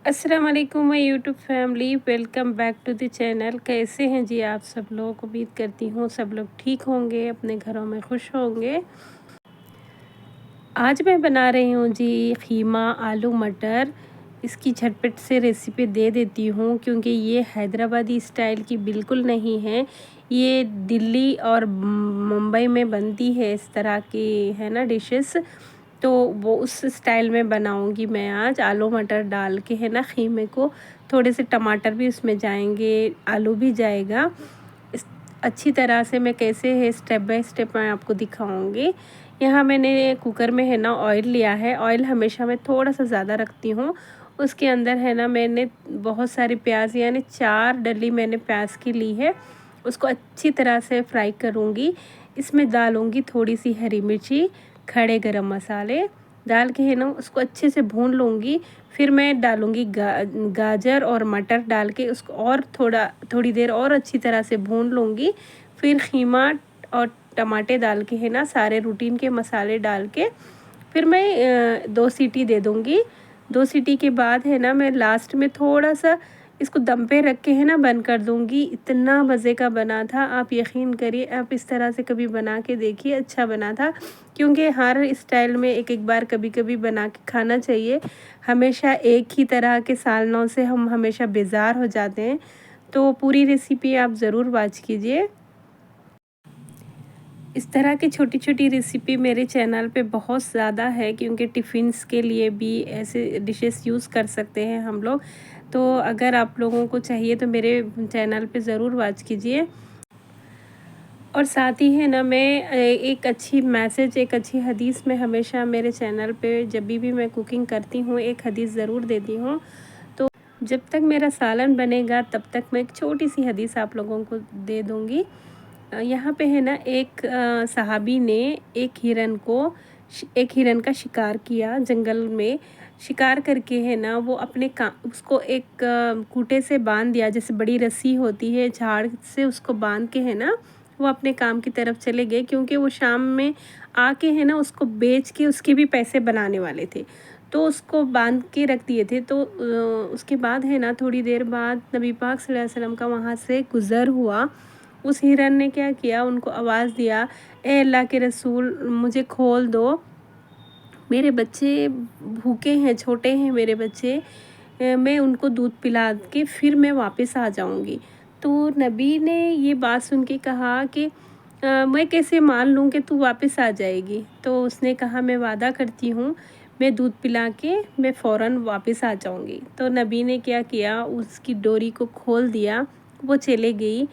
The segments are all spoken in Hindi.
अस्सलाम वालेकुम my YouTube family, welcome back to the channel. कैसे हैं जी आप सब लोग? उम्मीद करती हूँ सब लोग ठीक होंगे, अपने घरों में खुश होंगे। आज मैं बना रही हूँ जी कीमा आलू मटर। इसकी झटपट से रेसिपी दे देती हूँ क्योंकि ये हैदराबादी स्टाइल की बिल्कुल नहीं है। ये दिल्ली और मुंबई में बनती है, इस तरह की है ना डिशेस। तो वो उस स्टाइल में बनाऊंगी मैं आज। आलू मटर डाल के है ना कीमे को, थोड़े से टमाटर भी उसमें जाएंगे, आलू भी जाएगा। इस अच्छी तरह से मैं कैसे है स्टेप बाय स्टेप मैं आपको दिखाऊंगी। यहाँ मैंने कुकर में है ना ऑयल लिया है। ऑयल हमेशा मैं थोड़ा सा ज़्यादा रखती हूँ। उसके अंदर है ना मैंने बहुत सारी प्याज, यानी 4 डली मैंने प्याज की ली है। उसको अच्छी तरह से फ्राई करूँगी। इसमें डालूँगी थोड़ी सी हरी मिर्ची, खड़े गरम मसाले डाल के है ना उसको अच्छे से भून लूँगी। फिर मैं डालूँगी गाजर और मटर डाल के उसको और थोड़ी देर और अच्छी तरह से भून लूँगी। फिर कीमा और टमाटे डाल के है ना सारे रूटीन के मसाले डाल के फिर मैं 2 सीटी दे दूँगी। 2 सीटी के बाद है ना मैं लास्ट में थोड़ा सा इसको दम पे रख के है ना बंद कर दूँगी। इतना मज़े का बना था, आप यकीन करिए, आप इस तरह से कभी बना के देखिए, अच्छा बना था। क्योंकि हर स्टाइल में एक एक बार कभी कभी बना के खाना चाहिए। हमेशा एक ही तरह के सालनों से हम हमेशा बेजार हो जाते हैं। तो पूरी रेसिपी आप ज़रूर वॉच कीजिए। इस तरह की छोटी छोटी रेसिपी मेरे चैनल पे बहुत ज़्यादा है, क्योंकि टिफ़िन्स के लिए भी ऐसे डिशेस यूज़ कर सकते हैं हम लोग। तो अगर आप लोगों को चाहिए तो मेरे चैनल पे ज़रूर वॉच कीजिए। और साथ ही है ना मैं एक अच्छी मैसेज, एक अच्छी हदीस में हमेशा मेरे चैनल पे जब भी मैं कुकिंग करती हूँ एक हदीस ज़रूर देती हूँ। तो जब तक मेरा सालन बनेगा तब तक मैं एक छोटी सी हदीस आप लोगों को दे दूँगी। यहाँ पे है ना एक सहाबी ने एक हिरन का शिकार किया जंगल में। शिकार करके है ना वो अपने उसको एक खूंटे से बांध दिया, जैसे बड़ी रस्सी होती है झाड़ से, उसको बांध के है ना वो अपने काम की तरफ चले गए। क्योंकि वो शाम में आके है ना उसको बेच के उसके भी पैसे बनाने वाले थे, तो उसको बांध के रख दिए थे। तो उसके बाद है ना थोड़ी देर बाद नबी पाक सल्लल्लाहु अलैहि वसल्लम का वहाँ से गुज़र हुआ। उस हिरन ने क्या किया, उनको आवाज़ दिया, ए अल्लाह के रसूल मुझे खोल दो, मेरे बच्चे भूखे हैं, छोटे हैं मेरे बच्चे, मैं उनको दूध पिला के फिर मैं वापस आ जाऊंगी। तो नबी ने ये बात सुन के कहा कि मैं कैसे मान लूँ कि तू वापस आ जाएगी? तो उसने कहा, मैं वादा करती हूँ, मैं दूध पिला के मैं फ़ौरन वापस आ जाऊंगी। तो नबी ने क्या किया, उसकी डोरी को खोल दिया, वो चले गई।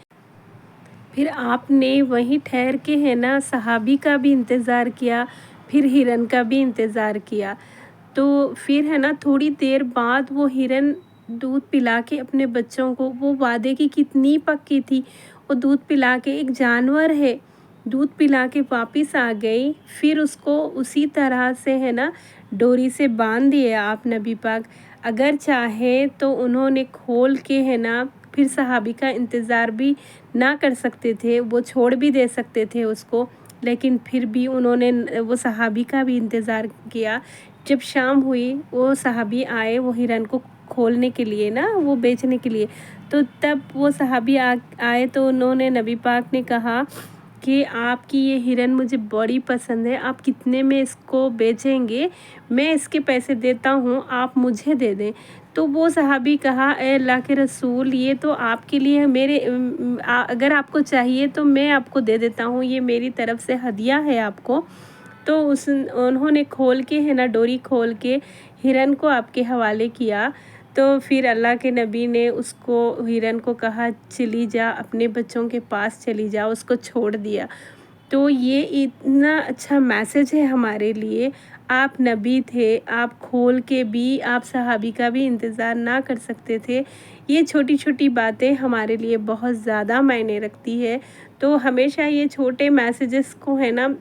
फिर आपने वहीं ठहर के है ना सहाबी का भी इंतज़ार किया, फिर हिरन का भी इंतज़ार किया। तो फिर है ना थोड़ी देर बाद वो हिरन दूध पिला के अपने बच्चों को, वो वादे की कितनी पक्की थी, वो दूध पिला के, एक जानवर है, दूध पिला के वापस आ गई। फिर उसको उसी तरह से है ना डोरी से बांध दिए आप नबी पाक। अगर चाहे तो उन्होंने खोल के है ना फिर सहाबी का इंतज़ार भी ना कर सकते थे, वो छोड़ भी दे सकते थे उसको, लेकिन फिर भी उन्होंने वो सहाबी का भी इंतज़ार किया। जब शाम हुई वो सहाबी आए वो हिरन को खोलने के लिए ना, वो बेचने के लिए। तो तब वो सहाबी आए तो उन्होंने नबी पाक ने कहा कि आपकी ये हिरन मुझे बड़ी पसंद है, आप कितने में इसको बेचेंगे? मैं इसके पैसे देता हूँ, आप मुझे दे दें। तो वो सहाबी कहा, ए अल्लाह के रसूल, ये तो आपके लिए मेरे अगर आपको चाहिए तो मैं आपको दे देता हूँ, ये मेरी तरफ से हदिया है आपको। तो उस उन्होंने खोल के है ना डोरी खोल के हिरन को आपके हवाले किया। तो फिर अल्लाह के नबी ने उसको, हिरन को कहा, चली जा, अपने बच्चों के पास चली जा, उसको छोड़ दिया। तो ये इतना अच्छा मैसेज है हमारे लिए। आप नबी थे, आप खोल के भी आप सहाबी का भी इंतज़ार ना कर सकते थे। ये छोटी छोटी बातें हमारे लिए बहुत ज़्यादा मायने रखती है। तो हमेशा ये छोटे मैसेजेस को है ना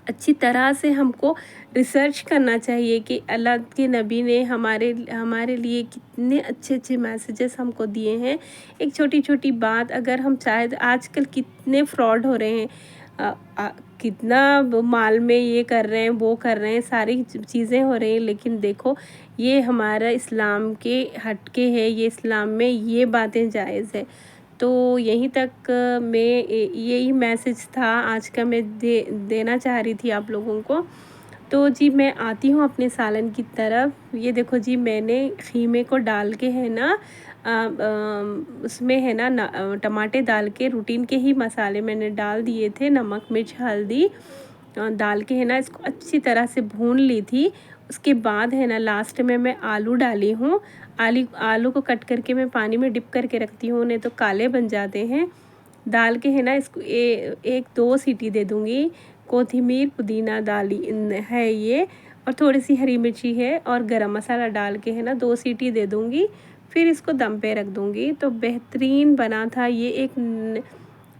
अच्छी तरह से हमको रिसर्च करना चाहिए कि अल्लाह के नबी ने हमारे हमारे लिए कितने अच्छे अच्छे मैसेजेस हमको दिए हैं। एक छोटी छोटी बात अगर हम चाहे तो आजकल कितने फ्रॉड हो रहे हैं। अ, अ, कितना माल में ये कर रहे हैं, वो कर रहे हैं, सारी चीज़ें हो रही हैं, लेकिन देखो ये हमारा इस्लाम के हटके है, ये इस्लाम में ये बातें जायज़ है। तो यहीं तक यही मैसेज था आज का, मैं देना चाह रही थी आप लोगों को। तो जी मैं आती हूँ अपने सालन की तरफ। ये देखो जी, मैंने ख़ीमे को डाल के है ना उसमें है ना टमाटे डाल के रूटीन के ही मसाले मैंने डाल दिए थे, नमक मिर्च हल्दी डाल के है ना इसको अच्छी तरह से भून ली थी। उसके बाद है ना लास्ट में मैं आलू डाली हूँ। आलू को कट करके मैं पानी में डिप करके रखती हूँ, नहीं तो काले बन जाते हैं। डाल के है ना इसको एक दो सीटी दे दूँगी। कोथिमीर पुदीना डाली है ये, और थोड़ी सी हरी मिर्ची है और गरम मसाला डाल के है ना 2 सीटी दे दूँगी। फिर इसको दम पे रख दूँगी। तो बेहतरीन बना था ये।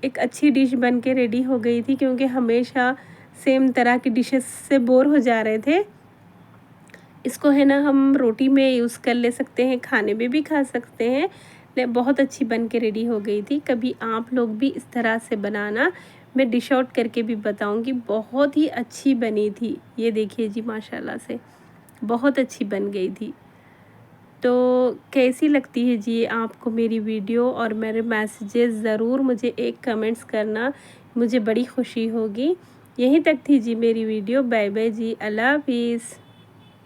एक अच्छी डिश बन के रेडी हो गई थी, क्योंकि हमेशा सेम तरह की डिशेस से बोर हो जा रहे थे। इसको है ना हम रोटी में यूज़ कर ले सकते हैं, खाने में भी खा सकते हैं। बहुत अच्छी बन के रेडी हो गई थी। कभी आप लोग भी इस तरह से बनाना, मैं डिश आउट करके भी बताऊंगी। बहुत ही अच्छी बनी थी। ये देखिए जी, माशाल्लाह से बहुत अच्छी बन गई थी। तो कैसी लगती है जी आपको मेरी वीडियो और मेरे मैसेजेस? ज़रूर मुझे एक कमेंट्स करना, मुझे बड़ी खुशी होगी। यहीं तक थी जी मेरी वीडियो। बाय बाय जी, अल्लाह हाफिज़।